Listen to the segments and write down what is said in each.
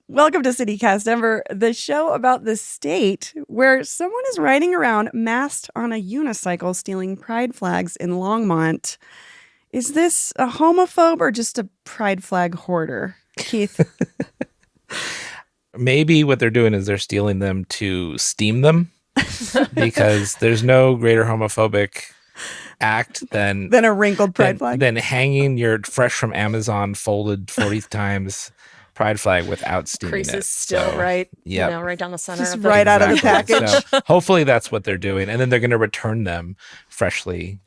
Welcome to CityCast Denver, the show about the state where someone is riding around masked on a unicycle stealing pride flags in Longmont. Is this a homophobe or just a pride flag hoarder? Keith? Maybe what they're doing is they're stealing them to steam them because there's no greater homophobic act than a wrinkled pride flag? Than hanging your fresh from Amazon folded 40 times pride flag without steaming Creases it. still right, right down the center. Just right out of the package. So hopefully that's what they're doing, and then they're going to return them freshly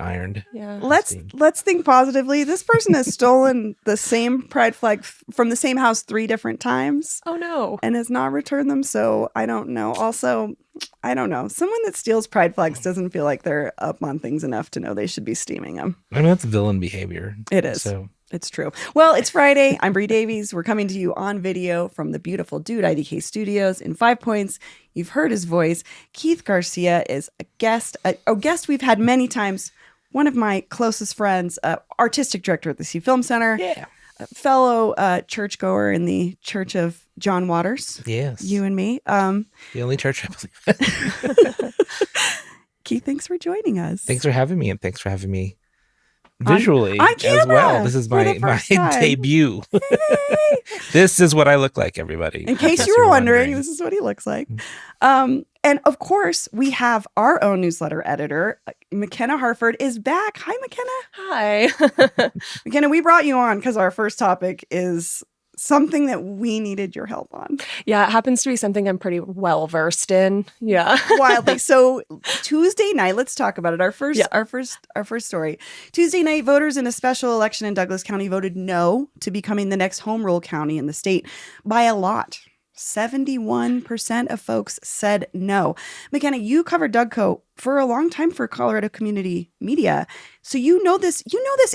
ironed. Yeah. Let's think positively. This person has stolen the same pride flag from the same house 3 different times. Oh no! And has not returned them. So I don't know. Also, I don't know. Someone that steals pride flags doesn't feel like they're up on things enough to know they should be steaming them. I mean, that's villain behavior. It is. So. It's true. Well, it's Friday. I'm Bree Davies. We're coming to you on video from the beautiful Dude IDK studios in 5 Points. You've heard his voice. Keith Garcia is a guest we've had many times. One of my closest friends, artistic director at the Sie FilmCenter. Yeah. A fellow churchgoer in the Church of John Waters. Yes. You and me. The only church I believe. Keith, thanks for joining us. Thanks for having me, and thanks for having me visually as well. This is my debut. This is what I look like, everybody. In case you were wondering, this is what he looks like. And of course, we have our own newsletter editor. McKenna Harford is back. Hi, McKenna. Hi. McKenna, we brought you on because our first topic is something that we needed your help on. Yeah, it happens to be something I'm pretty well versed in. Yeah. Wildly. So Tuesday night, let's talk about it. Our first story. Tuesday night, voters in a special election in Douglas County voted no to becoming the next home rule county in the state by a lot. 71% of folks said no. McKenna, you covered DougCo for a long time for Colorado Community Media. So you know this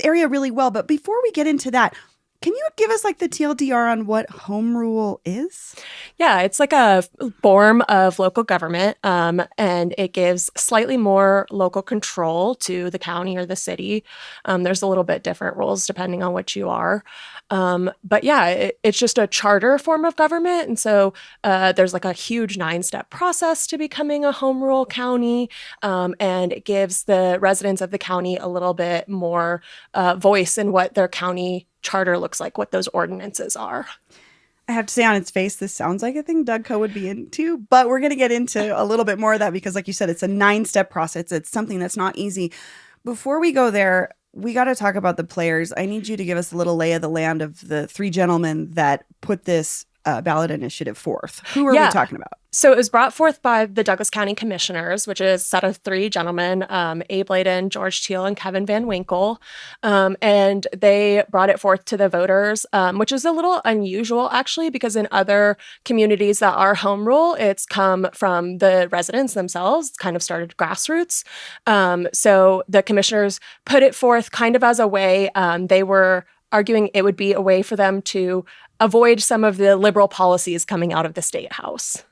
area really well. But before we get into that, can you give us like the TLDR on what home rule is? Yeah, it's like a form of local government, and it gives slightly more local control to the county or the city. There's a little bit different rules depending on what you are. But yeah, it's just a charter form of government. And so there's like a huge 9-step process to becoming a home rule county. And it gives the residents of the county a little bit more voice in what their county charter looks like, what those ordinances are. I have to say, on its face, this sounds like a thing DougCo would be into, but we're going to get into a little bit more of that because, like you said, it's a 9-step process. It's something that's not easy. Before we go there, we got to talk about the players. I need you to give us a little lay of the land of the 3 gentlemen that put this ballot initiative forth. Who are we talking about? So it was brought forth by the Douglas County Commissioners, which is a set of 3 gentlemen, Abe Layden, George Teal, and Kevin Van Winkle. And they brought it forth to the voters, which is a little unusual, actually, because in other communities that are home rule, it's come from the residents themselves. It's kind of started grassroots. So the commissioners put it forth kind of as a way. They were arguing it would be a way for them to avoid some of the liberal policies coming out of the State House.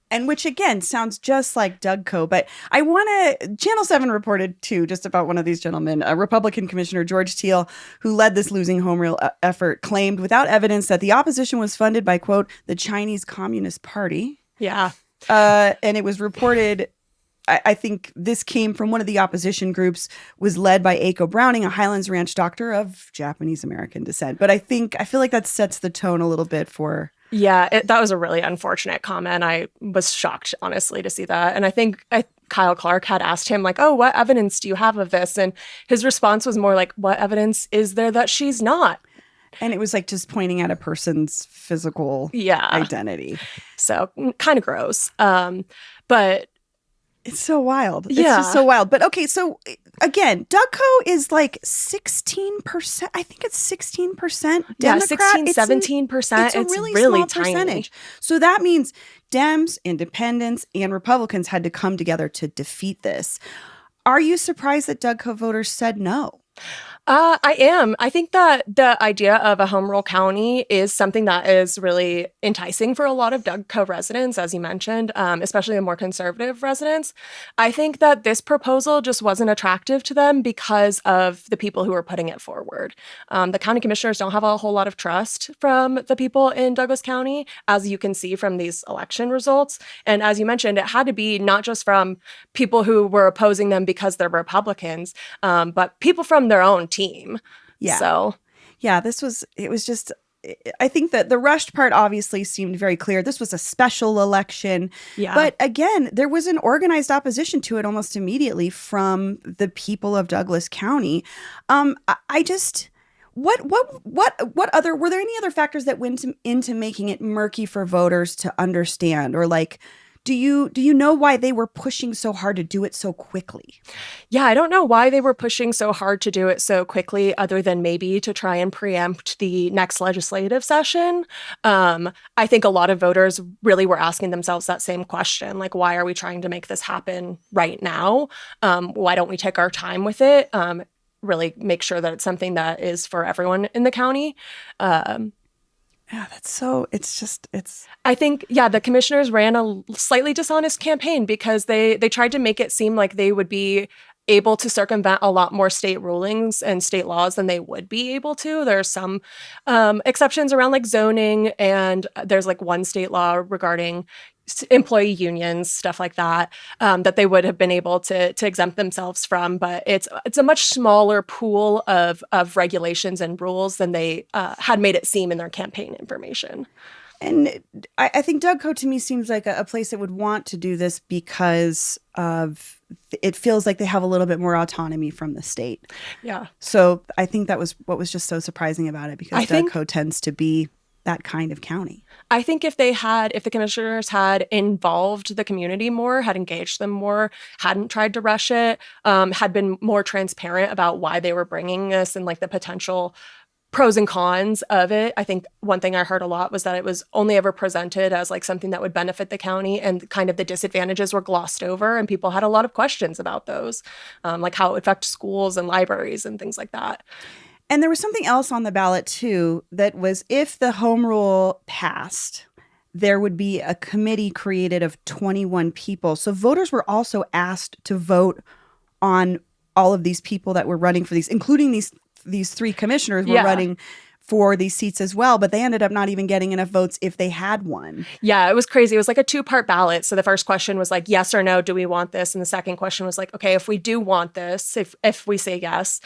And which, again, sounds just like DougCo. But I want to... Channel 7 reported, too, just about one of these gentlemen. A Republican Commissioner, George Teal, who led this losing home rule effort, claimed without evidence that the opposition was funded by, quote, the Chinese Communist Party. Yeah. And it was reported... I think this came from one of the opposition groups, was led by Aiko Browning, a Highlands Ranch doctor of Japanese-American descent. But I feel like that sets the tone a little bit for... Yeah, that was a really unfortunate comment. I was shocked, honestly, to see that. And I think Kyle Clark had asked him, like, oh, what evidence do you have of this? And his response was more like, what evidence is there that she's not? And it was like just pointing at a person's physical identity. So kind of gross. But... It's so wild. It's just so wild. But okay, so again, DougCo is like 16%. I think it's 16% Democrat. Yeah, 16, 17%. It's a really small tiny percentage. So that means Dems, Independents, and Republicans had to come together to defeat this. Are you surprised that DougCo voters said no? I am. I think that the idea of a home rule county is something that is really enticing for a lot of DougCo residents, as you mentioned, especially the more conservative residents. I think that this proposal just wasn't attractive to them because of the people who are putting it forward. The county commissioners don't have a whole lot of trust from the people in Douglas County, as you can see from these election results. And as you mentioned, it had to be not just from people who were opposing them because they're Republicans, but people from their own team. Yeah. So, yeah, it was just, I think that the rushed part obviously seemed very clear. This was a special election. Yeah. But again, there was an organized opposition to it almost immediately from the people of Douglas County. I just, what other, were there any other factors that went into making it murky for voters to understand? Or like, do you know why they were pushing so hard to do it so quickly? Yeah, I don't know why they were pushing so hard to do it so quickly, other than maybe to try and preempt the next legislative session. I think a lot of voters really were asking themselves that same question, like, why are we trying to make this happen right now? Why don't we take our time with it? Really make sure that it's something that is for everyone in the county. Yeah, I think, yeah, the commissioners ran a slightly dishonest campaign because they tried to make it seem like they would be able to circumvent a lot more state rulings and state laws than they would be able to. There are some exceptions around like zoning, and there's like one state law regarding employee unions, stuff like that, that they would have been able to exempt themselves from. But it's a much smaller pool of regulations and rules than they had made it seem in their campaign information. And I think DougCo to me seems like a place that would want to do this because of it feels like they have a little bit more autonomy from the state. Yeah. So I think that was what was just so surprising about it, because DougCo tends to be that kind of county. I think if the commissioners had involved the community more, had engaged them more, hadn't tried to rush it, had been more transparent about why they were bringing this and like the potential pros and cons of it. I think one thing I heard a lot was that it was only ever presented as like something that would benefit the county, and kind of the disadvantages were glossed over, and people had a lot of questions about those, like how it would affect schools and libraries and things like that. And there was something else on the ballot, too, that was if the home rule passed, there would be a committee created of 21 people. So voters were also asked to vote on all of these people that were running for these, including these three commissioners were running for these seats as well, but they ended up not even getting enough votes if they had one. Yeah, it was crazy. It was like a 2-part ballot. So the first question was like, yes or no, do we want this? And the second question was like, okay, if we do want this, if we say yes,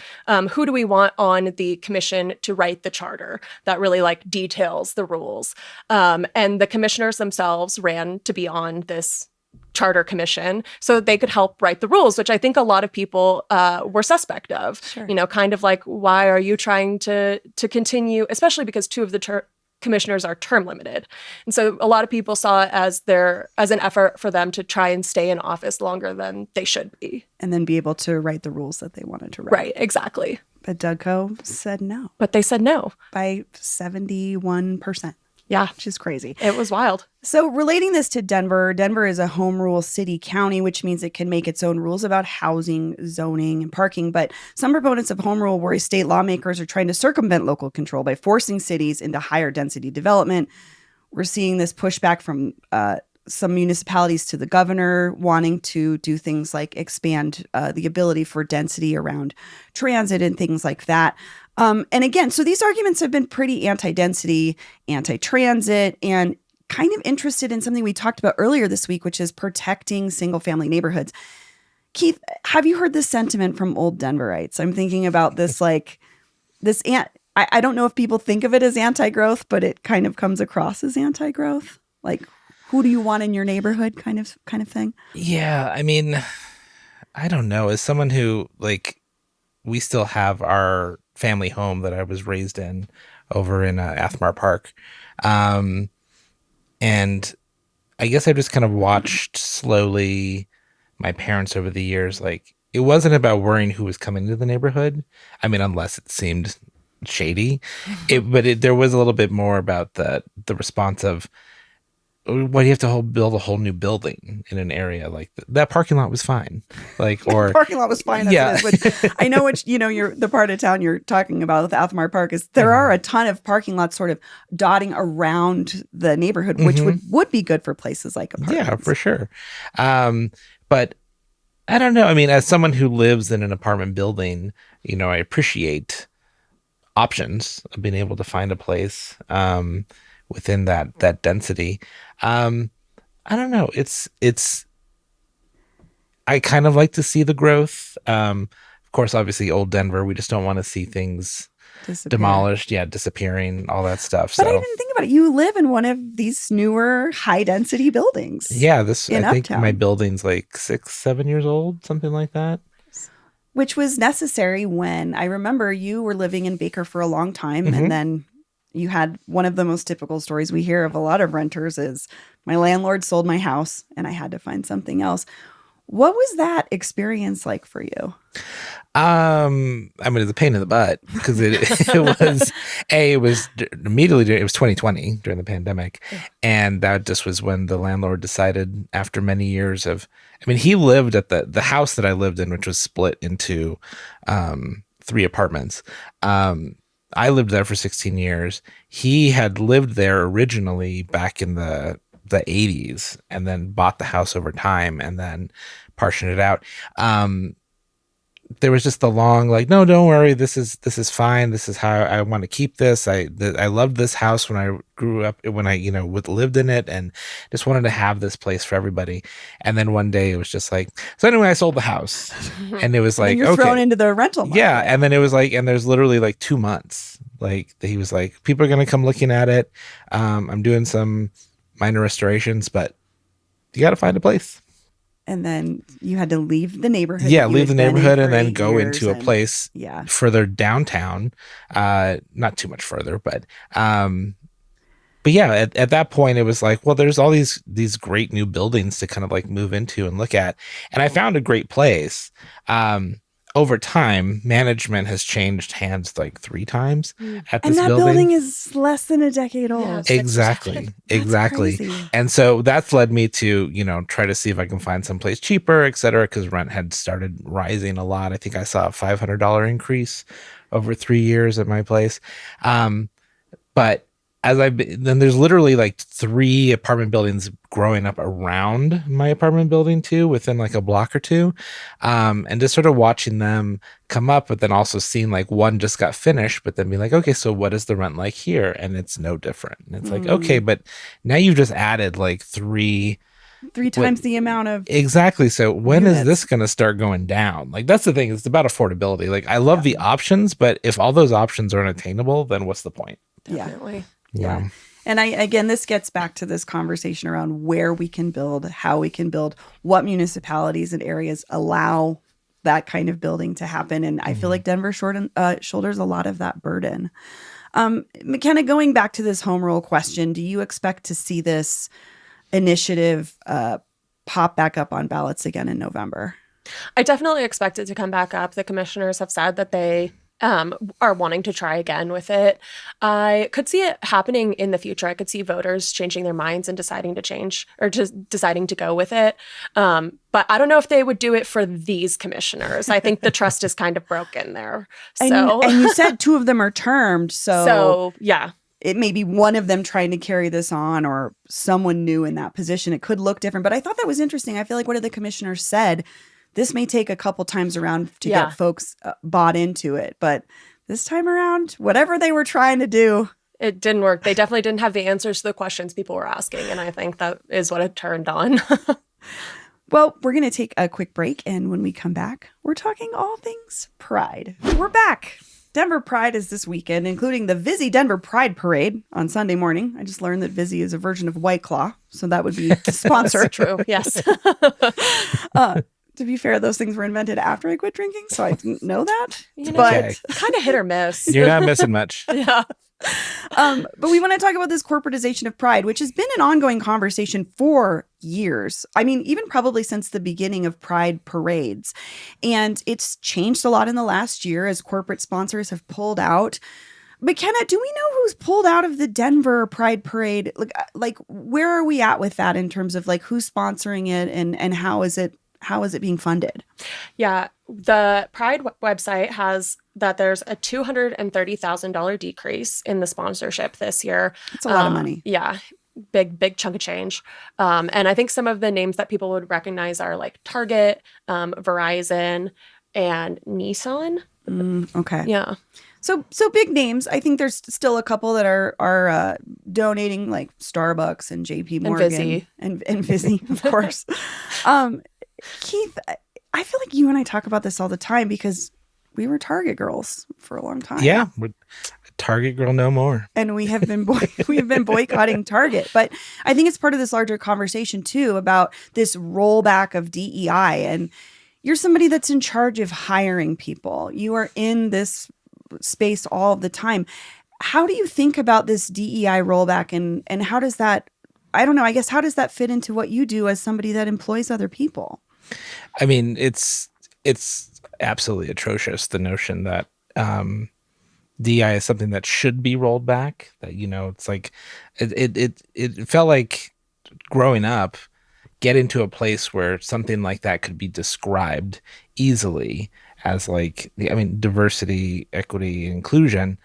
who do we want on the commission to write the charter that really like details the rules? And the commissioners themselves ran to be on this charter commission so that they could help write the rules, which I think a lot of people were suspect of. Sure. You know, kind of like, why are you trying to continue, especially because 2 of the commissioners are term limited. And so a lot of people saw it as an effort for them to try and stay in office longer than they should be. And then be able to write the rules that they wanted to write. Right, exactly. But DougCo said no. But they said no. By 71%. Yeah. Which is crazy. It was wild. So relating this to Denver, Denver is a home rule city county, which means it can make its own rules about housing, zoning, and parking. But some proponents of home rule worry state lawmakers are trying to circumvent local control by forcing cities into higher density development. We're seeing this pushback from some municipalities to the governor wanting to do things like expand the ability for density around transit and things like that. And again, so these arguments have been pretty anti-density, anti-transit, and kind of interested in something we talked about earlier this week, which is protecting single-family neighborhoods. Keith, have you heard this sentiment from old Denverites? I'm thinking about this, like, I don't know if people think of it as anti-growth, but it kind of comes across as anti-growth. Like, who do you want in your neighborhood kind of thing? Yeah, I mean, I don't know. As someone who, like, we still have our family home that I was raised in over in Athmar Park. And I guess I just kind of watched slowly my parents over the years. Like, it wasn't about worrying who was coming into the neighborhood. I mean, unless it seemed shady. But there was a little bit more about the response of, why do you have to build a whole new building in an area like that? Parking lot was fine. Like, or parking lot was fine. Yeah. As it is, which I know what, you're the part of town you're talking about with Athmar Park is there are a ton of parking lots sort of dotting around the neighborhood, which would be good for places like apartments. Yeah, for sure. But I don't know. I mean, as someone who lives in an apartment building, I appreciate options of being able to find a place within that density. I don't know. It's I kind of like to see the growth. Of course, obviously, old Denver, we just don't want to see things demolished, disappearing, all that stuff. But I didn't think about it. You live in one of these newer high density buildings. Yeah, I think Uptown. my building's like 6-7 years old, something like that. Which was necessary when I remember you were living in Baker for a long time, and then you had one of the most typical stories we hear of a lot of renters is my landlord sold my house and I had to find something else. What was that experience like for you? I mean, it's a pain in the butt because it was immediately, it was 2020 during the pandemic. And that just was when the landlord decided after many years he lived at the house that I lived in, which was split into 3 apartments. I lived there for 16 years. He had lived there originally back in the 80s and then bought the house over time and then partitioned it out. There was just the long, like, no, don't worry. This is fine. This is how I want to keep this. I loved this house when I grew up, when I, lived in it and just wanted to have this place for everybody. And then one day it was just like, so anyway, I sold the house and it was like, you're thrown into the rental market. Yeah. And then it was like, and there's literally like 2 months. Like he was like, people are going to come looking at it. I'm doing some minor restorations, but you got to find a place. And then you had to leave the neighborhood. Yeah, leave the neighborhood and then go into a place further downtown. Not too much further, but yeah, at that point it was like, well, there's all these great new buildings to kind of like move into and look at. And I found a great place. Over time, management has changed hands like 3 times at this building. And that building is less than a decade old. Yeah, exactly. And so that's led me to, try to see if I can find someplace cheaper, et cetera, because rent had started rising a lot. I think I saw a $500 increase over 3 years at my place. But then there's literally like 3 apartment buildings growing up around my apartment building too, within like a block or 2. And just sort of watching them come up, but then also seeing like one just got finished, but then be like, okay, so what is the rent like here? And it's no different. And it's like, okay, but now you've just added like 3 times the amount of exactly. So when is this going to start going down? Like that's the thing. It's about affordability. Like I love the options, but if all those options are unattainable, then what's the point? Definitely. Yeah. And again, this gets back to this conversation around where we can build, how we can build, what municipalities and areas allow that kind of building to happen. And I feel like Denver shoulders a lot of that burden. McKenna, going back to this home rule question, do you expect to see this initiative pop back up on ballots again in November? I definitely expect it to come back up. The commissioners have said that they are wanting to try again with it. I could see it happening in the future. I could see voters changing their minds and deciding to change or just deciding to go with it. But I don't know if they would do it for these commissioners. I think the trust is kind of broken there. So, and you said 2 of them are termed. So yeah. It may be one of them trying to carry this on or someone new in that position. It could look different. But I thought that was interesting. I feel like what the commissioners said, this may take a couple times around to get folks bought into it. But this time around, whatever they were trying to do, it didn't work. They definitely didn't have the answers to the questions people were asking. And I think that is what it turned on. Well, we're going to take a quick break. And when we come back, we're talking all things Pride. We're back. Denver Pride is this weekend, including the Vizzy Denver Pride Parade on Sunday morning. I just learned that Vizzy is a version of White Claw. So that would be the sponsor. That's true. Yes. To be fair, those things were invented after I quit drinking, so I didn't know that. But kind of hit or miss. You're not missing much. Yeah. But we want to talk about this corporatization of pride, which has been an ongoing conversation for years. I mean, even probably since the beginning of Pride parades. And it's changed a lot in the last year as corporate sponsors have pulled out. McKenna, do we know who's pulled out of the Denver Pride Parade? Like where are we at with that in terms of like who's sponsoring it and how is it being funded? Yeah, the Pride website has that there's a $230,000 decrease in the sponsorship this year. It's a lot of money. Yeah, big chunk of change. And I think some of the names that people would recognize are like Target, Verizon, and Nissan. Okay. Yeah. So big names. I think there's still a couple that are donating, like Starbucks and JP Morgan and Vizzy, of course. Keith, I feel like you and I talk about this all the time because we were Target girls for a long time. Yeah, we're Target girl no more. And we have been boycotting Target. But I think it's part of this larger conversation too about this rollback of DEI. And you're somebody that's in charge of hiring people. You are in this space all the time. How do you think about this DEI rollback and how does that, I don't know, I guess, how does that fit into what you do as somebody that employs other people? I mean, it's absolutely atrocious, the notion that DEI is something that should be rolled back. That, you know, it's like it felt like growing up, get into a place where something like that could be described easily as like, I mean, diversity, equity, inclusion.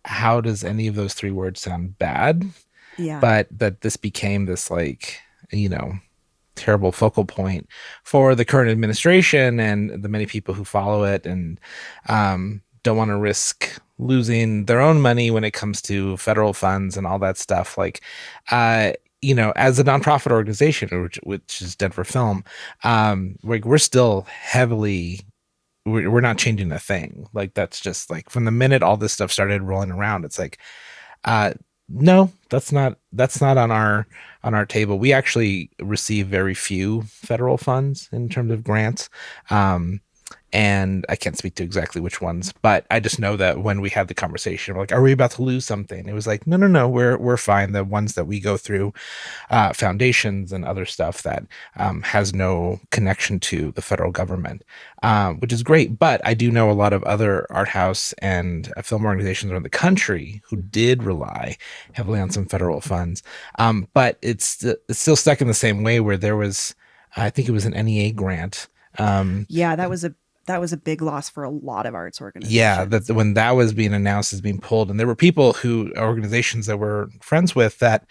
How does any of those three words sound bad? Yeah. But that this became this like, you know, terrible focal point for the current administration and the many people who follow it and don't want to risk losing their own money when it comes to federal funds and all that stuff. Like, you know, as a nonprofit organization, which is Denver Film, we're still heavily, we're not changing a thing. Like, that's just like from the minute all this stuff started rolling around, it's like, no, that's not on our table. We actually receive very few federal funds in terms of grants. And I can't speak to exactly which ones, but I just know that when we had the conversation, we're like, are we about to lose something? It was like, no, we're fine. The ones that we go through, foundations and other stuff that has no connection to the federal government, which is great. But I do know a lot of other art house and film organizations around the country who did rely heavily on some federal funds. But it's still stuck in the same way where there was, I think it was an NEA grant. Yeah, that was a big loss for a lot of arts organizations. Yeah, that when that was being announced as being pulled, and there were people organizations that we're friends with that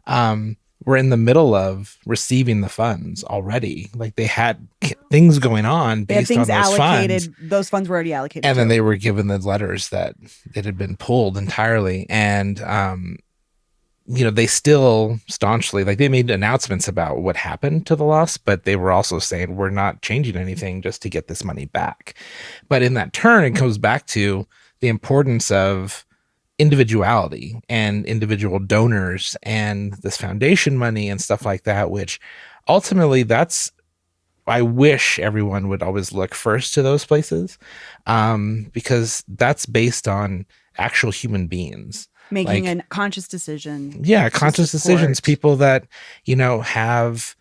were in the middle of receiving the funds already. Like they had things going on based on those funds. Those funds were already allocated. And then they were given the letters that it had been pulled entirely. And you know, they still staunchly, like they made announcements about what happened to the loss, but they were also saying, we're not changing anything just to get this money back. But in that turn, it goes back to the importance of individuality and individual donors and this foundation money and stuff like that, which ultimately I wish everyone would always look first to those places, because that's based on actual human beings. Making a conscious decision. Yeah, conscious decisions. People that, you know, have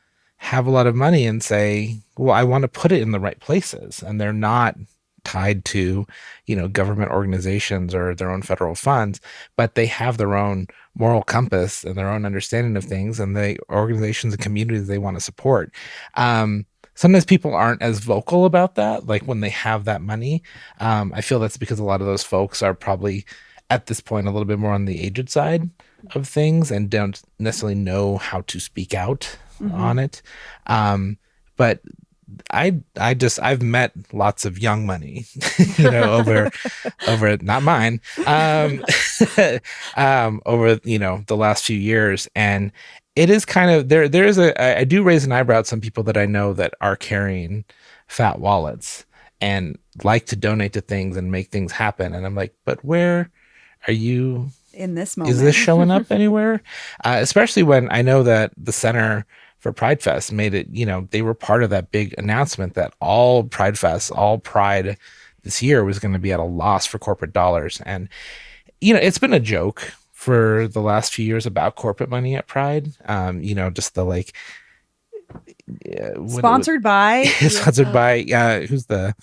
a lot of money and say, well, I want to put it in the right places. And they're not tied to, you know, government organizations or their own federal funds, but they have their own moral compass and their own understanding of things and the organizations and communities they want to support. Sometimes people aren't as vocal about that. Like when they have that money, I feel that's because a lot of those folks are probably at this point a little bit more on the aged side of things and don't necessarily know how to speak out on it. But I've met lots of young money, you know, over not mine, over, you know, the last few years. And it is kind of, I do raise an eyebrow at some people that I know that are carrying fat wallets and like to donate to things and make things happen. And I'm like, but where are you in this moment? Is this showing up anywhere? Especially when I know that the Center for PrideFest made it, you know, they were part of that big announcement that all PrideFest, all Pride this year was going to be at a loss for corporate dollars. And, you know, it's been a joke for the last few years about corporate money at Pride. You know, just the like, Sponsored by? Sponsored by, who's the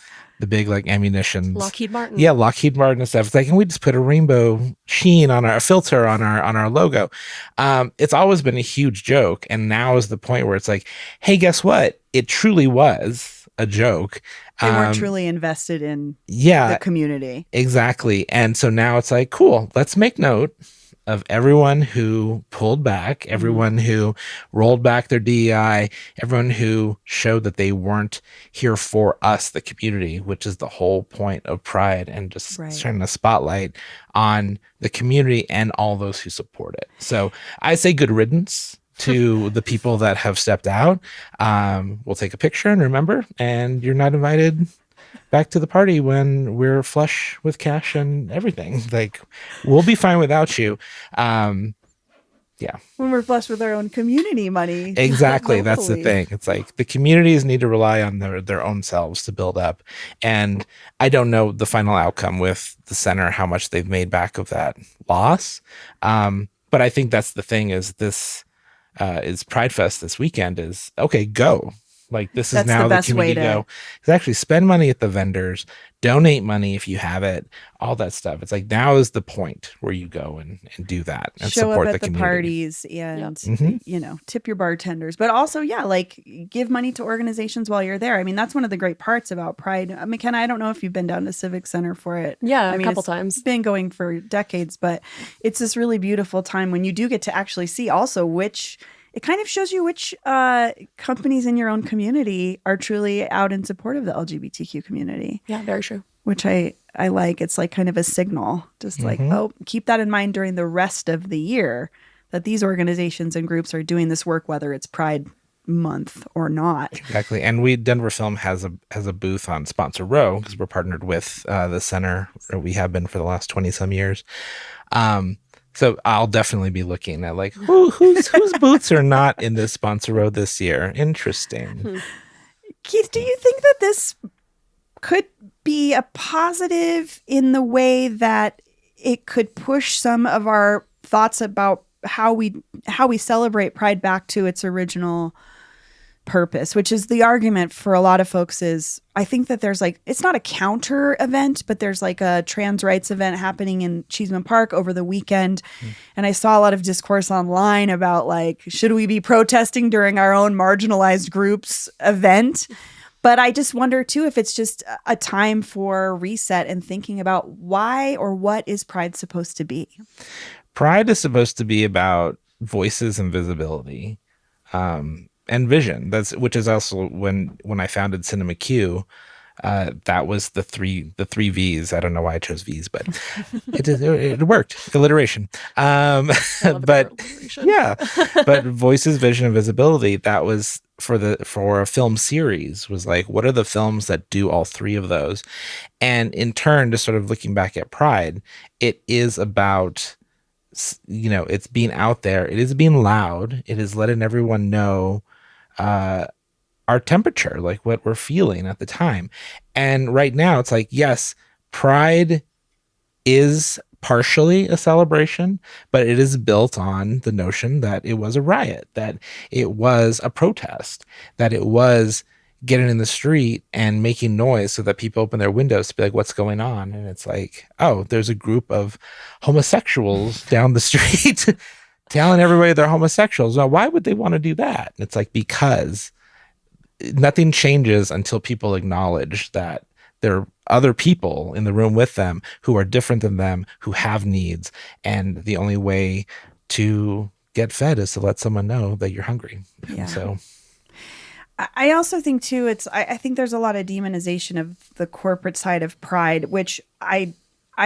big like ammunition? Lockheed Martin. Yeah, Lockheed Martin and stuff. It's like, can we just put a rainbow sheen on a filter on our logo? It's always been a huge joke. And now is the point where it's like, hey, guess what? It truly was a joke. They weren't truly invested in the community. Exactly. And so now it's like, cool, let's make note of everyone who pulled back, everyone who rolled back their DEI, everyone who showed that they weren't here for us, the community, which is the whole point of Pride, and just shining a spotlight on the community and all those who support it. So I say good riddance to the people that have stepped out. We'll take a picture and remember, and you're not invited back to the party when we're flush with cash and everything. Like, we'll be fine without you. Yeah. When we're flush with our own community money. Exactly. That's the thing. It's like the communities need to rely on their own selves to build up. And I don't know the final outcome with the center, how much they've made back of that loss. But I think that's the thing is this is PrideFest this weekend is, okay, go. Like, this is now the community go. Is actually spend money at the vendors, donate money if you have it, all that stuff. It's like, now is the point where you go and do that and show support up at the community. Parties and, you know, tip your bartenders. But also, like, give money to organizations while you're there. I mean, that's one of the great parts about Pride. McKenna, I don't know if you've been down to Civic Center for it. Yeah, I mean, a couple times. It's been going for decades, but it's this really beautiful time when you do get to actually see also it kind of shows you which companies in your own community are truly out in support of the LGBTQ community. Yeah, very true. Which I like. It's like kind of a signal, just like, oh, keep that in mind during the rest of the year, that these organizations and groups are doing this work, whether it's Pride Month or not. Exactly. And Denver Film has a booth on Sponsor Row because we're partnered with the center. We have been for the last 20 some years. So I'll definitely be looking at like whose booths are not in this Sponsor Row this year. Interesting. Keith, do you think that this could be a positive in the way that it could push some of our thoughts about how we celebrate Pride back to its original purpose, which is the argument for a lot of folks is, I think that there's like, it's not a counter event, but there's like a trans rights event happening in Cheeseman Park over the weekend. And I saw a lot of discourse online about like, should we be protesting during our own marginalized groups event? But I just wonder too, if it's just a time for reset and thinking about why or what is Pride supposed to be? Pride is supposed to be about voices and visibility. And vision. Which is also when I founded Cinema Q, that was the three V's. I don't know why I chose V's, but it worked. Alliteration. But yeah, but voices, vision, and visibility. That was for a film series was like, what are the films that do all three of those? And in turn, just sort of looking back at Pride, it is about, you know, it's being out there. It is being loud. It is letting everyone know our temperature, like what we're feeling at the time. And right now it's like, yes, Pride is partially a celebration, but it is built on the notion that it was a riot, that it was a protest, that it was getting in the street and making noise so that people open their windows to be like, what's going on? And it's like, oh, there's a group of homosexuals down the street telling everybody they're homosexuals. Now, why would they want to do that? And it's like, because nothing changes until people acknowledge that there are other people in the room with them who are different than them, who have needs. And the only way to get fed is to let someone know that you're hungry. Yeah. So I also think too, I think there's a lot of demonization of the corporate side of Pride, which I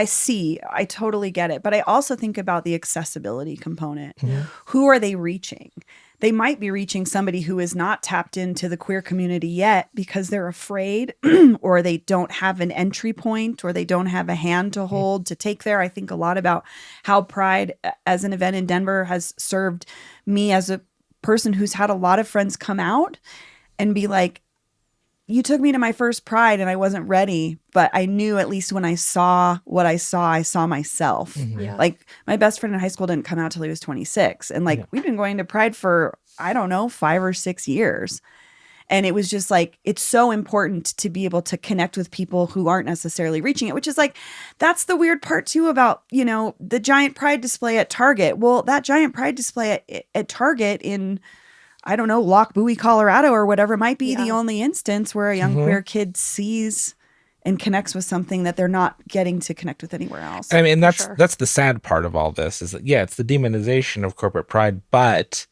see, I totally get it. But I also think about the accessibility component. Yeah. Who are they reaching? They might be reaching somebody who is not tapped into the queer community yet because they're afraid or they don't have an entry point or they don't have a hand to hold to take there. I think a lot about how Pride as an event in Denver has served me as a person who's had a lot of friends come out and be like, you took me to my first Pride and I wasn't ready, but I knew at least when I saw what I saw myself. Yeah. Like my best friend in high school didn't come out till he was 26. And like, we've been going to Pride for, I don't know, 5 or 6 years. And it was just like, it's so important to be able to connect with people who aren't necessarily reaching it, which is like, that's the weird part too about, you know, the giant Pride display at Target. Well, that giant Pride display at Target in, I don't know, Lock Bowie, Colorado or whatever might be the only instance where a young queer kid sees and connects with something that they're not getting to connect with anywhere else. I mean, that's the sad part of all this is that, it's the demonization of corporate pride, but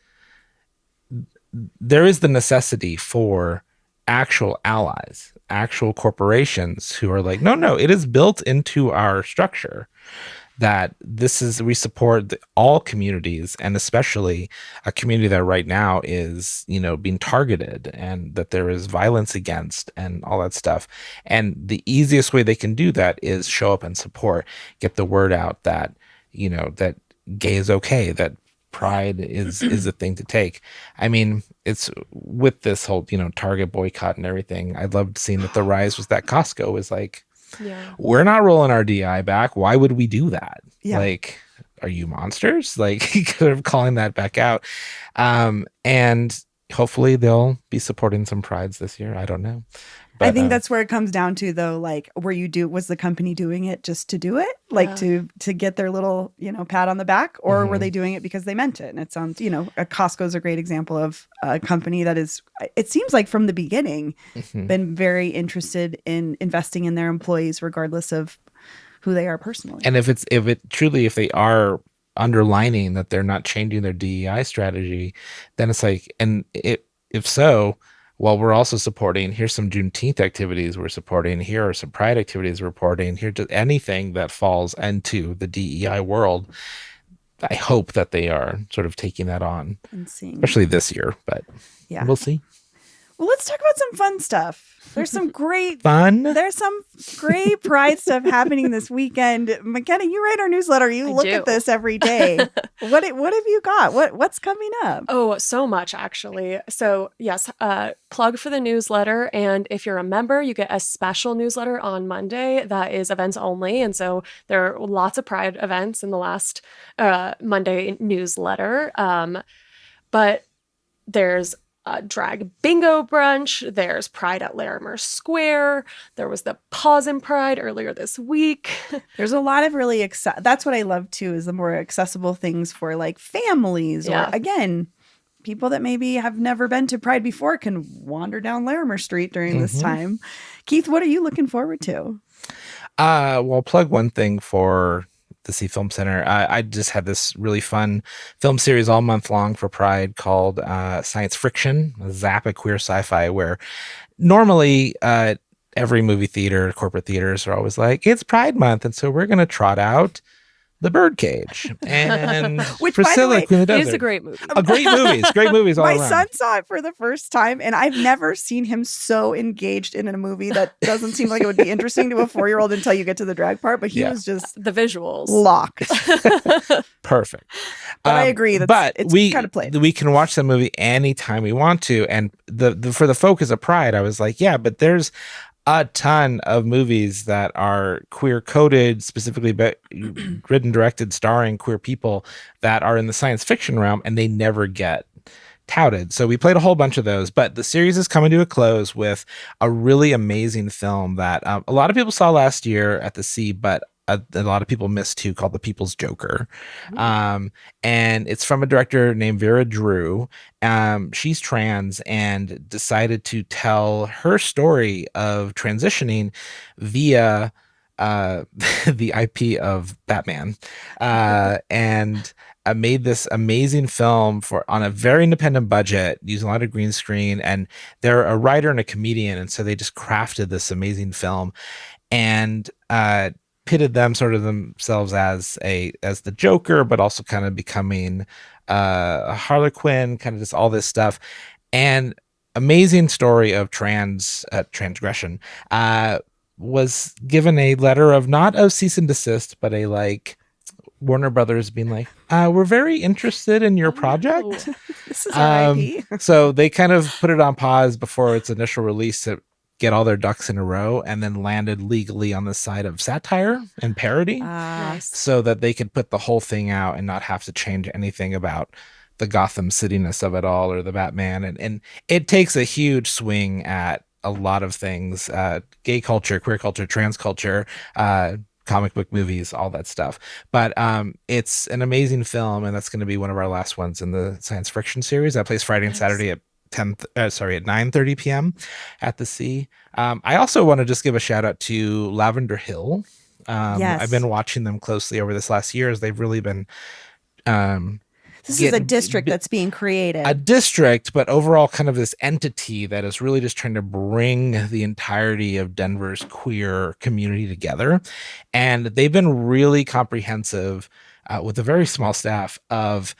there is the necessity for actual allies, actual corporations who are like, no, it is built into our structure that we support all communities, and especially a community that right now is, being targeted, and that there is violence against and all that stuff. And the easiest way they can do that is show up and support, get the word out that, that gay is okay, that Pride is a thing to take. I mean, it's with this whole, Target boycott and everything. I loved seeing that the rise was that Costco was like, we're not rolling our DI back. Why would we do that? Yeah. Like, are you monsters? Like, kind of calling that back out. And hopefully they'll be supporting some prides this year. I don't know. But, I think that's where it comes down to, though, like, was the company doing it just to do it? Like to get their little, pat on the back, or were they doing it because they meant it? And it sounds, Costco is a great example of a company that is, it seems like from the beginning, been very interested in investing in their employees, regardless of who they are personally. And if they are underlining that they're not changing their DEI strategy, then it's like, and if so, well, we're also supporting, here's some Juneteenth activities we're supporting, here are some Pride activities we're supporting, here just anything that falls into the DEI world. I hope that they are sort of taking that on, especially this year, but we'll see. Well, let's talk about some fun stuff. There's some great There's some great Pride stuff happening this weekend. McKenna, you write our newsletter. You look at this every day. What have you got? What's coming up? Oh, so much actually. So yes, plug for the newsletter. And if you're a member, you get a special newsletter on Monday that is events only. And so there are lots of Pride events in the last Monday newsletter. But there's drag bingo brunch. There's Pride at Larimer Square. There was the Pause in Pride earlier this week. There's a lot of really that's what I love too, is the more accessible things for like families or again, people that maybe have never been to Pride before can wander down Larimer Street during this time. Keith, what are you looking forward to? Well, plug one thing for the Sie FilmCenter. I just had this really fun film series all month long for Pride called Science Friction, a zap of queer sci-fi, where normally every movie theater, corporate theaters are always like, it's Pride Month, and so we're going to trot out The Birdcage and which, Priscilla, by the way, Queen of the Desert. It is a great movie. Great movies all around. My son saw it for the first time, and I've never seen him so engaged in a movie that doesn't seem like it would be interesting to a 4-year-old until you get to the drag part. But he was just the visuals locked. Perfect. But I agree. It's kind of played. We can watch the movie anytime we want to, and for the focus of Pride, I was like, but there's a ton of movies that are queer coded, specifically written, directed, starring queer people that are in the science fiction realm, and they never get touted. So we played a whole bunch of those, but the series is coming to a close with a really amazing film that a lot of people saw last year at the Sea, but a lot of people missed too, called The People's Joker. And it's from a director named Vera Drew. She's trans and decided to tell her story of transitioning via the IP of Batman. And I made this amazing film on a very independent budget, using a lot of green screen. And they're a writer and a comedian, and so they just crafted this amazing film and pitted them sort of themselves as the Joker, but also kind of becoming a Harlequin, kind of just all this stuff. And amazing story of transgression. Was given a letter of not of cease and desist, but a like Warner Brothers being like, we're very interested in your project. This is our IP. So they kind of put it on pause before its initial release. get all their ducks in a row and then landed legally on the side of satire and parody so that they could put the whole thing out and not have to change anything about the Gotham cityness of it all or the Batman. And it takes a huge swing at a lot of things, gay culture, queer culture, trans culture, comic book movies, all that stuff. But it's an amazing film, and that's going to be one of our last ones in the science fiction series. That plays Friday and Saturday at 9:30 p.m. at the Sie. I also want to just give a shout out to Lavender Hill. I've been watching them closely over this last year as they've really been this is a district that's being created. A district, but overall kind of this entity that is really just trying to bring the entirety of Denver's queer community together. And they've been really comprehensive with a very small staff of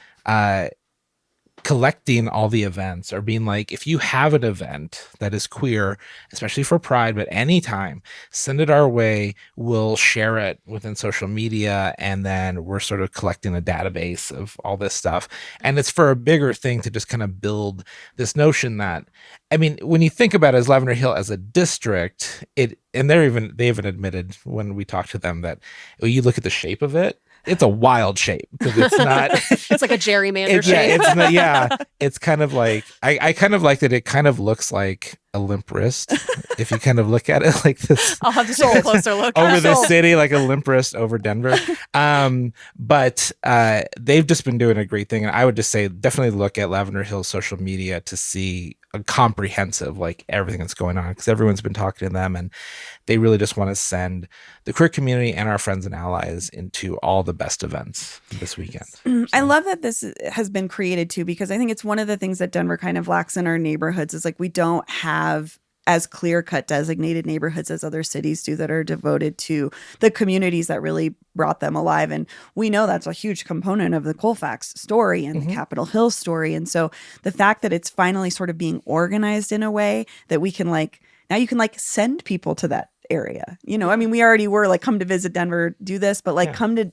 collecting all the events, or being like, if you have an event that is queer, especially for Pride, but anytime, send it our way. We'll share it within social media, and then we're sort of collecting a database of all this stuff. And it's for a bigger thing to just kind of build this notion that, I mean, when you think about it as Lavender Hill as a district, and they even admitted when we talked to them that when you look at the shape of it, it's a wild shape because it's not. It's like a gerrymander shape. It's not, it's kind of like I kind of like that. It kind of looks like a limp wrist if you kind of look at it like this. I'll have to take a closer look over the city, like a limp wrist over Denver. But they've just been doing a great thing, and I would just say definitely look at Lavender Hill's social media to see a comprehensive, like, everything that's going on, because everyone's been talking to them, and they really just want to send the queer community and our friends and allies into all the best events this weekend. So. I love that this has been created too, because I think it's one of the things that Denver kind of lacks in our neighborhoods is like we don't have as clear-cut designated neighborhoods as other cities do that are devoted to the communities that really brought them alive. And we know that's a huge component of the Colfax story and the Capitol Hill story. And so the fact that it's finally sort of being organized in a way that we can now you can send people to that area. You know, I mean, we already were like, come to visit Denver, do this, but come to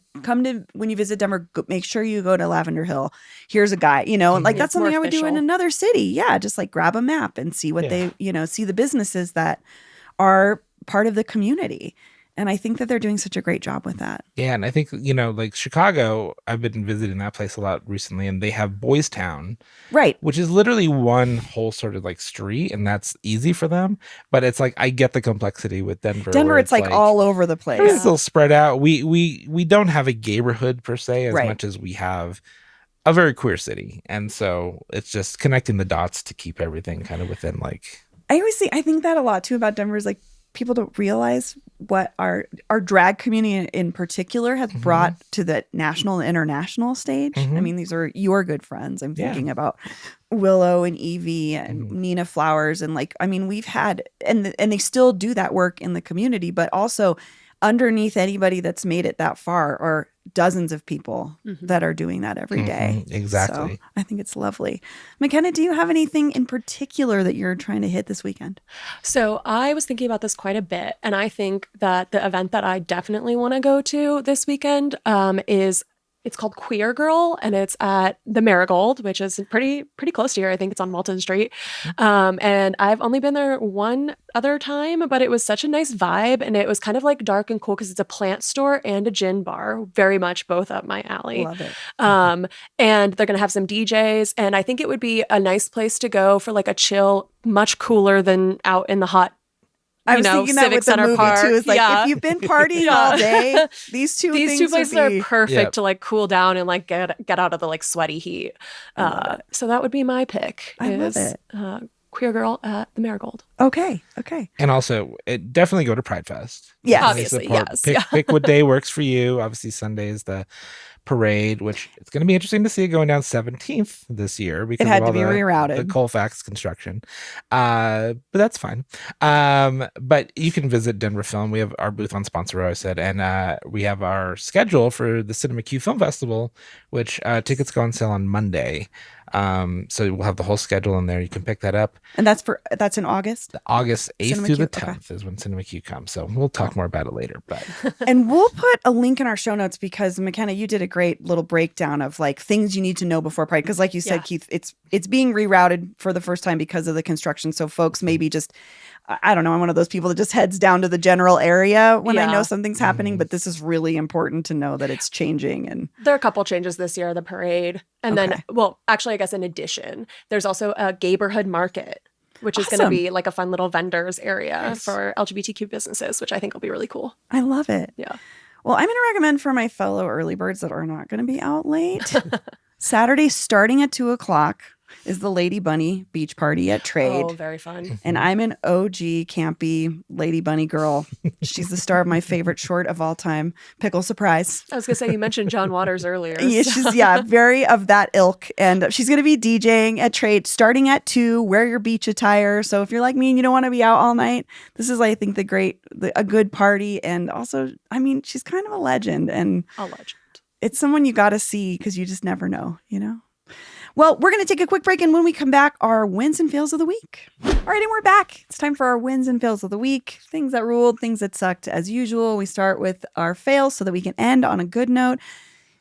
when you visit Denver, make sure you go to Lavender Hill. Here's a guy, you know, and like that's something I would do in another city. Yeah, just like grab a map and see what they, see the businesses that are part of the community. And I think that they're doing such a great job with that. Yeah, and I think, like Chicago, I've been visiting that place a lot recently, and they have Boys Town. Right. Which is literally one whole sort of like street, and that's easy for them. But it's like, I get the complexity with Denver. Denver, it's like all over the place. It's still spread out. We don't have a gayborhood per se as much as we have a very queer city. And so it's just connecting the dots to keep everything kind of within like... I think that a lot too about Denver is like, people don't realize what our drag community in particular has brought to the national and international stage. I mean, these are your good friends. I'm thinking about Willow and Evie and Nina Flowers. And we've had, and they still do that work in the community, but also underneath anybody that's made it that far are dozens of people that are doing that every day. Exactly. So I think it's lovely. McKenna, do you have anything in particular that you're trying to hit this weekend? So I was thinking about this quite a bit, and I think that the event that I definitely want to go to this weekend it's called Queer Girl, and it's at the Marigold, which is pretty close to here. I think it's on Walton Street. And I've only been there one other time, but it was such a nice vibe, and it was kind of like dark and cool because it's a plant store and a gin bar, very much both up my alley. Love it. And they're going to have some DJs, and I think it would be a nice place to go for like a chill, much cooler than out in the hot I was thinking that Civic with the Center movie Park. too. It's like if you've been partying all day, these two places are perfect to like cool down and like get out of the like sweaty heat. So that would be my pick. I love it. Queer Girl at the Marigold. Okay. And also, definitely go to PrideFest. Yes, obviously, yes. Pick what day works for you. Obviously, Sunday is the parade, which it's going to be interesting to see it going down 17th this year because it had of all to be rerouted. The Colfax construction. But that's fine. But you can visit Denver Film. We have our booth on Sponsor Row, I said, and we have our schedule for the Cinema Q Film Festival, which tickets go on sale on Monday. So we'll have the whole schedule in there. You can pick that up. And that's in August? August 8th Cinema through Q, the 10th is when Cinema Q comes. So we'll talk more about it later. But and we'll put a link in our show notes because McKenna, you did a great little breakdown of like things you need to know before Pride. Because like you said, Keith, it's being rerouted for the first time because of the construction. So folks maybe just, I don't know, I'm one of those people that just heads down to the general area when I know something's happening. But this is really important to know that it's changing. And there are a couple changes this year, the parade. And then, well, actually, I guess in addition, there's also a neighborhood market, which is going to be like a fun little vendors area for LGBTQ businesses, which I think will be really cool. I love it. Yeah. Well, I'm going to recommend for my fellow early birds that are not going to be out late. Saturday, starting at 2:00, is the Lady Bunny Beach Party at Trade. Oh, very fun. And I'm an OG campy Lady Bunny girl. She's the star of my favorite short of all time, Pickle Surprise. I was going to say, you mentioned John Waters earlier. Yeah, she's very of that ilk. And she's going to be DJing at Trade starting at 2. Wear your beach attire. So if you're like me and you don't want to be out all night, this is, I think, a good party. And also, I mean, she's kind of a legend. And a legend. It's someone you got to see because you just never know, you know? Well, we're going to take a quick break, and when we come back, our wins and fails of the week. All right, and we're back. It's time for our wins and fails of the week. Things that ruled, things that sucked. As usual, we start with our fails so that we can end on a good note.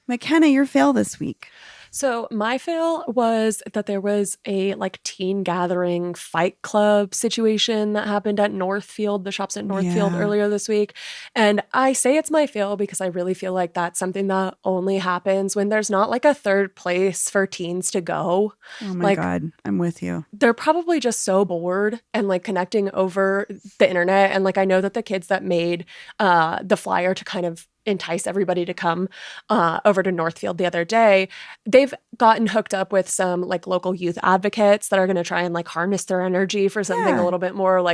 McKenna, your fail this week. So my fail was that there was a teen gathering fight club situation that happened at Northfield, the shops at Northfield earlier this week. And I say it's my fail because I really feel like that's something that only happens when there's not a third place for teens to go. Oh my God, I'm with you. They're probably just so bored and connecting over the internet. And I know that the kids that made the flyer to kind of entice everybody to come over to Northfield the other day, they've gotten hooked up with some local youth advocates that are going to try and harness their energy for something a little bit more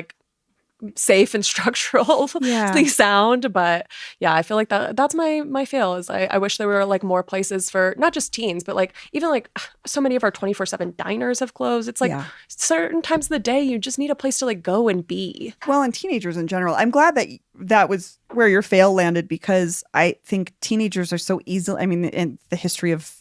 safe and structurally sound. But yeah, I feel like that's my fail is I wish there were more places for not just teens, but even so many of our 24/7 diners have closed. It's certain times of the day you just need a place to go and be. Well, and teenagers in general. I'm glad that was where your fail landed because I think teenagers are so easily, I mean, in the history of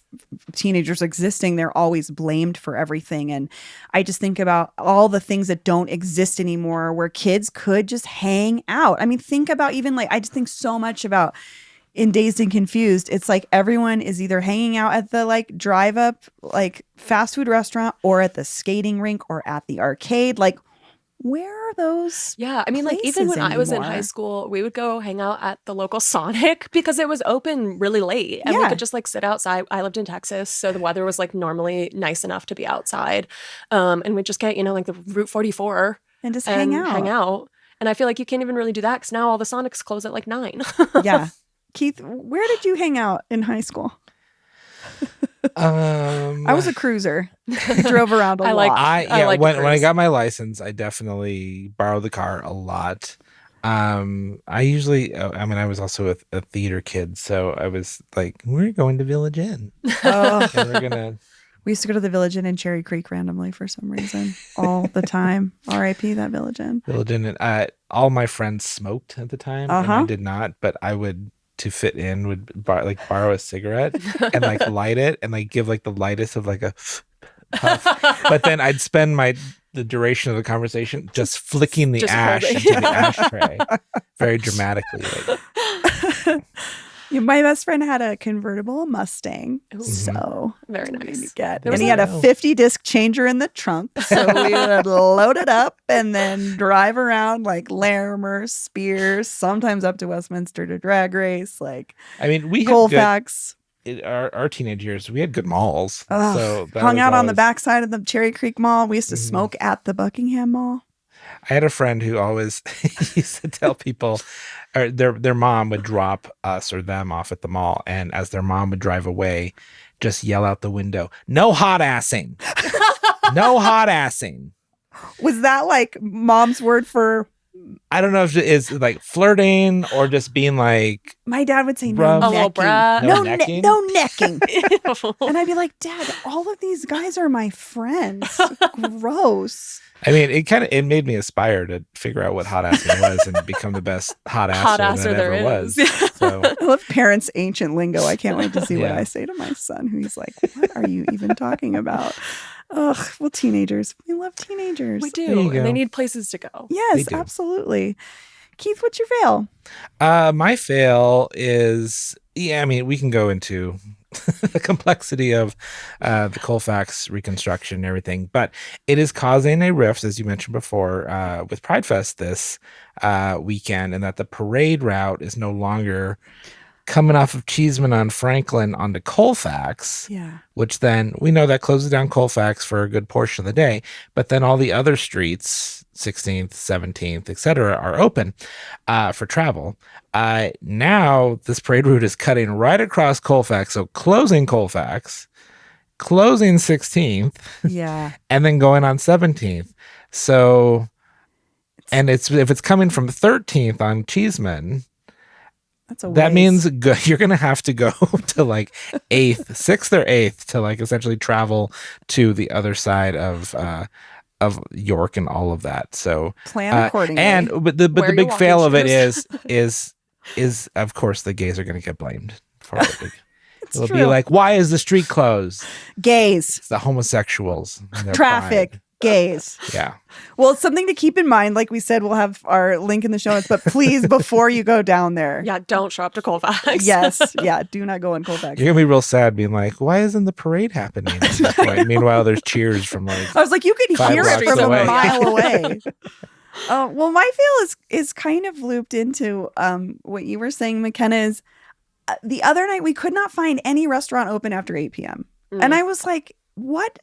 teenagers existing, they're always blamed for everything. And I just think about all the things that don't exist anymore where kids could just hang out. I mean, think about even I just think so much about in Dazed and Confused. It's everyone is either hanging out at the drive up fast food restaurant or at the skating rink or at the arcade. Where are those? Yeah, I mean, even when I was in high school, we would go hang out at the local Sonic because it was open really late and we could just sit outside. I lived in Texas, so the weather was normally nice enough to be outside. And we'd just get, the Route 44 and just hang out. And I feel like you can't even really do that because now all the Sonics close at 9. Yeah. Keith, where did you hang out in high school? I was a cruiser. I drove around a lot. When I got my license, I definitely borrowed the car a lot. I usually, I was also a theater kid, so I was we're going to Village Inn. Oh, and we used to go to the Village Inn in Cherry Creek randomly for some reason, all the time. R.I.P. that Village Inn. Village Inn. All my friends smoked at the time, and I did not, but I would. To fit in would borrow a cigarette and light it and give the lightest of a puff. But then I'd spend the duration of the conversation just flicking the ash into the ashtray very dramatically. My best friend had a convertible Mustang. Ooh. So very nice. And he had a 50 disc changer in the trunk. So we would load it up and then drive around Larimer, Spears, sometimes up to Westminster to drag race. We had Colfax. Our teenage years, we had good malls. So hung out on the backside of the Cherry Creek Mall. We used to smoke at the Buckingham Mall. I had a friend who always used to tell people, or their mom would drop us or them off at the mall, and as their mom would drive away, just yell out the window, "No hot assing, no hot assing." Was that mom's word for? I don't know if it is flirting or just being My dad would say no necking. No necking. No necking. And I'd be like, Dad, all of these guys are my friends. Gross. It made me aspire to figure out what hot assing was and become the best hot asser that ever was. So. I love parents' ancient lingo. I can't wait to see what I say to my son, who he's like, what are you even talking about? Ugh, well, teenagers. We love teenagers. We do. And they need places to go. Yes, absolutely. Keith, what's your fail? My fail is Yeah, I mean, we can go into the complexity of the Colfax reconstruction and everything, but it is causing a rift, as you mentioned before, with PrideFest this weekend, and that the parade route is no longer coming off of Cheeseman on Franklin onto Colfax, which then we know that closes down Colfax for a good portion of the day, but then all the other streets, 16th, 17th, etc., are open for travel. Now this parade route is cutting right across Colfax, so closing Colfax, closing 16th, and then going on 17th. So, and if it's coming from 13th on Cheeseman, that means you're going to have to go to like 6th or 8th to like essentially travel to the other side of York and all of that. So plan accordingly. But the big fail of it is of course the gays are going to get blamed for it. It'll be like, why is the street closed? Gays. It's the homosexuals. Traffic. Pride. Gays. Yeah. Well, it's something to keep in mind. Like we said, we'll have our link in the show notes, but please, before you go down there. Yeah, don't show up to Colfax. Yes. Yeah, do not go in Colfax. You're going to be real sad being like, why isn't the parade happening at this point? Meanwhile, there's cheers from like I was like, you could hear it from a mile away. Well, my feel is kind of looped into what you were saying, McKenna, is the other night we could not find any restaurant open after 8 p.m. And I was like, what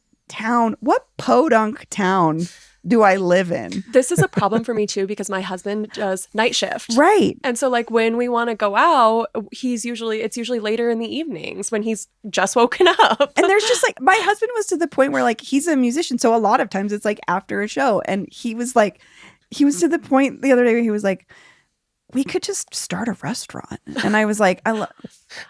podunk town do I live in? This is a problem for me too, because my husband does night shift. Right. And so like when we want to go out, it's usually later in the evenings when he's just woken up. And there's just like, my husband was to the point where like, he's a musician. So a lot of times it's like after a show. And he was to the point the other day where he was like, we could just start a restaurant. And I was like, the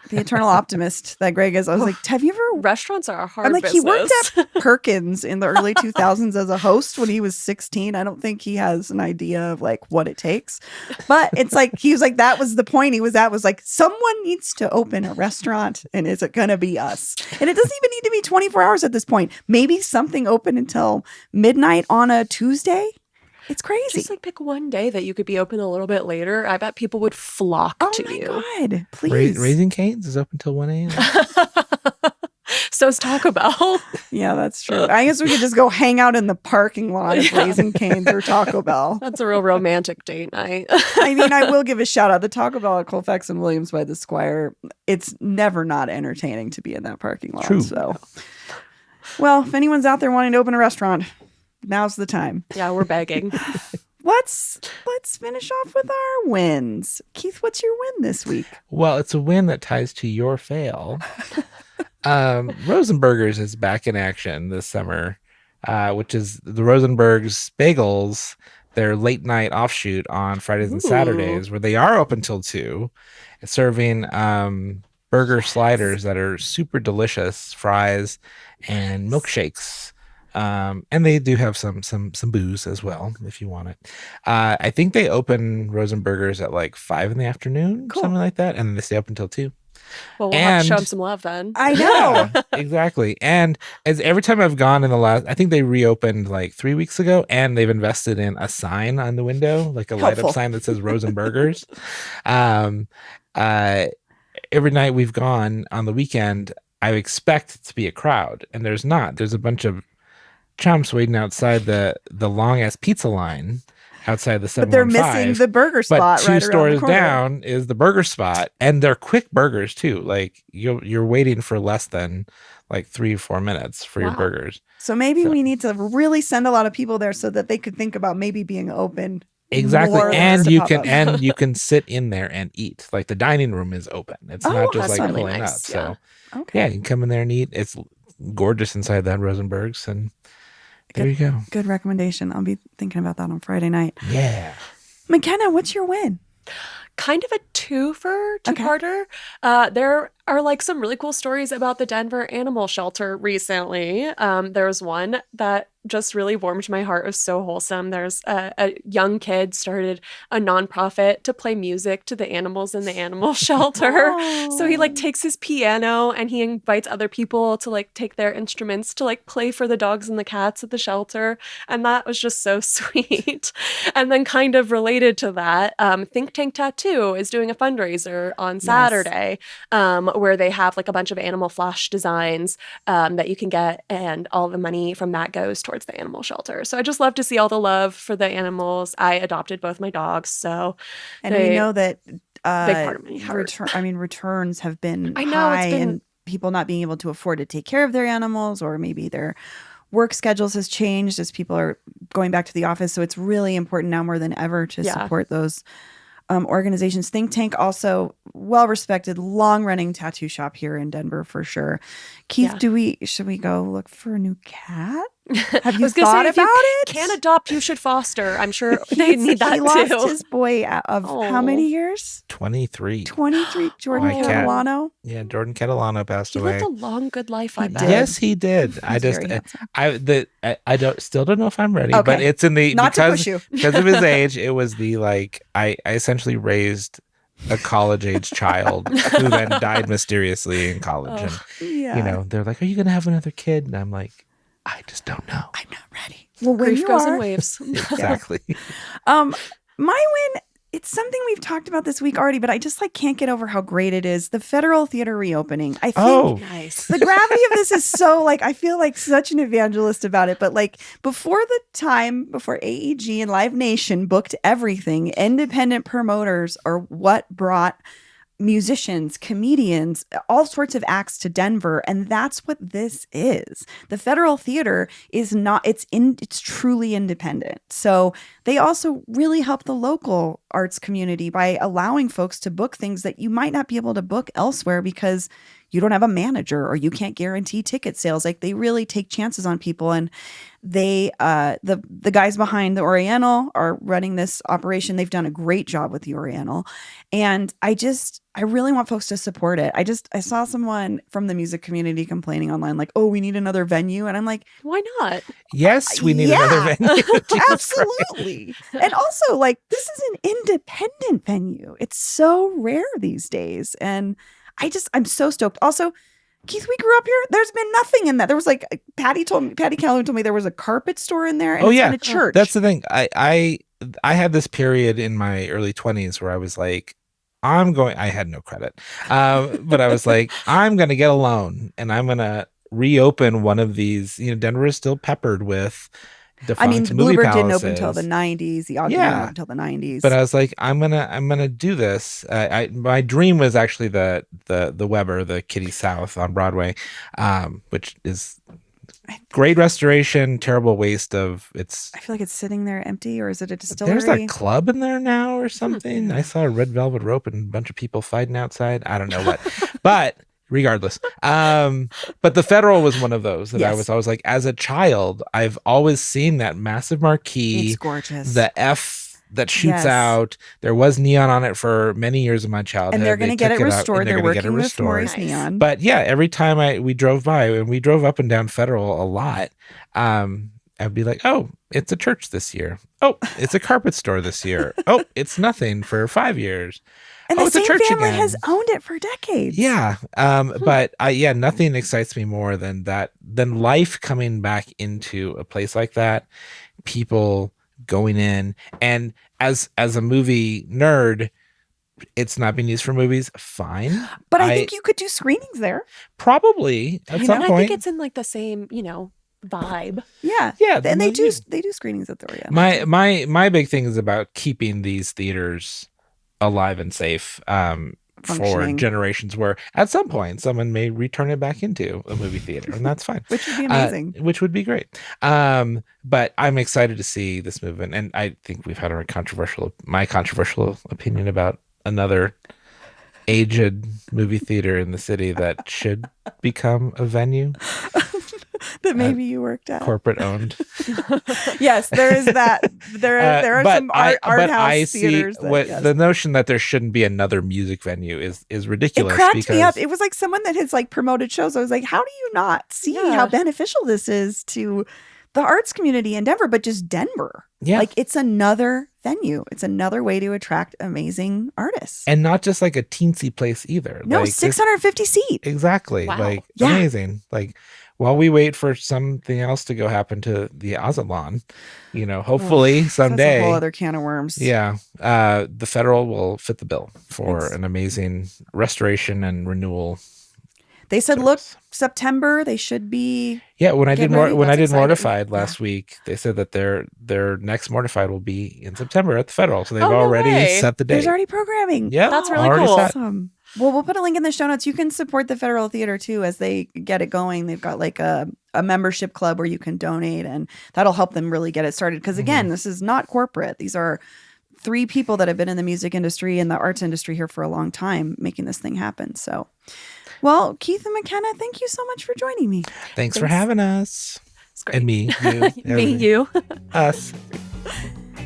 eternal optimist that Greg is. I was like, have you ever... Restaurants are a hard business. He worked at Perkins in the early 2000s as a host when he was 16. I don't think he has an idea of like what it takes. But it's like, he was like, that was the point he was at, was like, someone needs to open a restaurant, and is it going to be us? And it doesn't even need to be 24 hours at this point. Maybe something open until midnight on a Tuesday. It's crazy. Just like pick one day that you could be open a little bit later. I bet people would flock to you. Oh my God, please. Raising Cane's is open till 1 a.m. So is Taco Bell. Yeah, that's true. I guess we could just go hang out in the parking lot of Raising Cane's or Taco Bell. That's a real romantic date night. I mean, I will give a shout out. The Taco Bell at Colfax and Williams by the Squire, it's never not entertaining to be in that parking lot. True. So, well, if anyone's out there wanting to open a restaurant, now's the time. Yeah, we're begging. Let's finish off with our wins. Keith, what's your win this week? Well, it's a win that ties to your fail. Rosenberger's is back in action this summer, which is the Rosenberg's Bagels, their late night offshoot on Fridays and Saturdays, where they are open till 2, serving burger sliders that are super delicious, fries and milkshakes. And they do have some booze as well, if you want it. I think they open Rosenberger's at like 5 p.m, something like that, and then they stay up until 2. Well, we'll have to show them some love then. I know. Yeah, exactly. And as every time I've gone in the last, I think they reopened like 3 weeks ago, and they've invested in a sign on the window, like a light up sign that says Rosenberger's. Every night we've gone on the weekend, I expect it to be a crowd, and there's not. There's a bunch of chumps waiting outside the long ass pizza line outside the 715. But they're missing the burger spot. But 2 stores down is the burger spot, and they're quick burgers too. Like you're waiting for less than like 3 or 4 minutes for your burgers. So maybe we need to really send a lot of people there so that they could think about maybe being open. Exactly, and you can sit in there and eat. Like the dining room is open. It's not just like really pulling nice. up. So yeah, you can come in there and eat. It's gorgeous inside that Rosenberg's, and there you go. Good recommendation. I'll be thinking about that on Friday night. Yeah. McKenna, what's your win? Kind of a two-parter. They're are like some really cool stories about the Denver Animal Shelter recently. There was one that just really warmed my heart. It was so wholesome. There's a young kid started a nonprofit to play music to the animals in the animal shelter. Oh. So he like takes his piano and he invites other people to like take their instruments to like play for the dogs and the cats at the shelter. And that was just so sweet. And then kind of related to that, Think Tank Tattoo is doing a fundraiser on Saturday, where they have like a bunch of animal flash designs that you can get, and all the money from that goes towards the animal shelter. So I just love to see all the love for the animals. I adopted both my dogs, so and we know that big part of my heart. Returns have been high, and people not being able to afford to take care of their animals, or maybe their work schedules has changed as people are going back to the office. So it's really important now more than ever to support those organizations. Think Tank, also well-respected, long-running tattoo shop here in Denver for sure. Keith, should we go look for a new cat? Have you thought about it? Can't adopt, you should foster. I'm sure they need that too. He lost his boy of how many years? 23. 23. Jordan Catalano. Yeah, Jordan Catalano passed away. He lived a long, good life, I bet. Yes, he did. I still don't know if I'm ready, but it's in the because of his age. It was the I essentially raised a college-age child who then died mysteriously in college, and they're like, "Are you going to have another kid?" And I'm like, I just don't know. I'm not ready. Well, grief goes in waves. Exactly. My win, it's something we've talked about this week already, but I just can't get over how great it is. The Federal Theater reopening. I think nice. The gravity of this is so I feel like such an evangelist about it. But before AEG and Live Nation booked everything, independent promoters are what brought musicians, comedians, all sorts of acts to Denver, and that's what this is. The Federal Theater is not, it's truly independent. So they also really help the local arts community by allowing folks to book things that you might not be able to book elsewhere because you don't have a manager or you can't guarantee ticket sales. They really take chances on people, and they the guys behind the Oriental are running this operation. They've done a great job with the Oriental, and I really want folks to support it. I saw someone from the music community complaining online, oh, we need another venue, and I'm like, why not? Yes, we need another venue. Absolutely. And also, this is an independent venue. It's so rare these days, and I'm so stoked. Also, Keith, we grew up here. There's been nothing in that. There was Patty Calhoun told me there was a carpet store in there, and it's in a church. That's the thing. I had this period in my early 20s where I was like, I had no credit, but I was like, I'm going to get a loan and I'm going to reopen one of these. Denver is still peppered with defunct movie Bluebird palaces. didn't open until the 90s. The Ogden didn't open until the 90s. But I was like, I'm gonna do this. My dream was actually the Weber, the Kitty South on Broadway, which is great restoration, terrible waste of its. I feel like it's sitting there empty, or is it a distillery? There's a club in there now or something. I saw a red velvet rope and a bunch of people fighting outside. I don't know what, but. Regardless. But the Federal was one of those that I was always like, as a child, I've always seen that massive marquee. It's gorgeous. The F that shoots out. There was neon on it for many years of my childhood. And they're going to get it restored. They're working with Morris Neon. But yeah, every time we drove by, and we drove up and down Federal a lot, I'd be like, oh, it's a church this year. Oh, it's a carpet store this year. Oh, it's nothing for 5 years. And the same family has owned it for decades. Yeah. But nothing excites me more than that, than life coming back into a place like that, people going in. And as a movie nerd, it's not being used for movies. Fine. But I think you could do screenings there. Probably at some point. I think it's in the same, vibe. Yeah. Yeah. And they do screenings at the Oriental. My big thing is about keeping these theaters alive and safe for generations, where at some point someone may return it back into a movie theater, and that's fine. Which would be amazing. Which would be great. But I'm excited to see this movement, and I think we've had my controversial opinion about another aged movie theater in the city that should become a venue. that maybe you worked at. Corporate owned. Yes, there is that. There are some art house theaters. The notion that there shouldn't be another music venue is ridiculous. It cracked me up. It was like someone that has like promoted shows. I was like, how do you not see how beneficial this is to the arts community in Denver, but just Denver? Yeah. Like it's another venue. It's another way to attract amazing artists. And not just like a teensy place either. No, like 650 seats. Exactly. Wow. Like amazing. Like while we wait for something else to go happen to the Azatlan, hopefully someday. That's a whole other can of worms. Yeah. The federal will fit the bill for an amazing restoration and renewal. They said, look, September, they should be. Yeah, when I did Mortified last week, they said that their next Mortified will be in September at the federal. So they've already set the date. There's already programming. Yeah, that's really cool. Awesome. Well, we'll put a link in the show notes. You can support the Federal Theater too as they get it going. They've got like a membership club where you can donate, and that'll help them really get it started. Because again, this is not corporate. These are 3 people that have been in the music industry and the arts industry here for a long time making this thing happen. So. Well, Keith and McKenna, thank you so much for joining me. Thanks for having us. It's great. And me, you. Me, you. Us.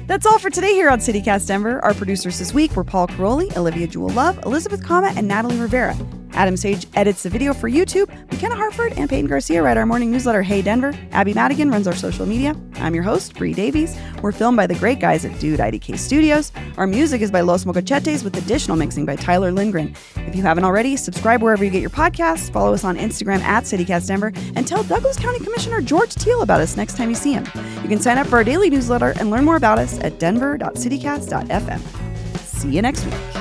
That's all for today here on CityCast Denver. Our producers this week were Paul Caroli, Olivia Jewel Love, Elizabeth Kama, and Natalie Rivera. Adam Sage edits the video for YouTube. McKenna Harford and Peyton Garcia write our morning newsletter, Hey Denver. Abby Madigan runs our social media. I'm your host, Bree Davies. We're filmed by the great guys at Dude IDK Studios. Our music is by Los Mocochetes with additional mixing by Tyler Lindgren. If you haven't already, subscribe wherever you get your podcasts, follow us on Instagram at CityCast Denver, and tell Douglas County Commissioner George Teal about us next time you see him. You can sign up for our daily newsletter and learn more about us at denver.citycast.fm. See you next week.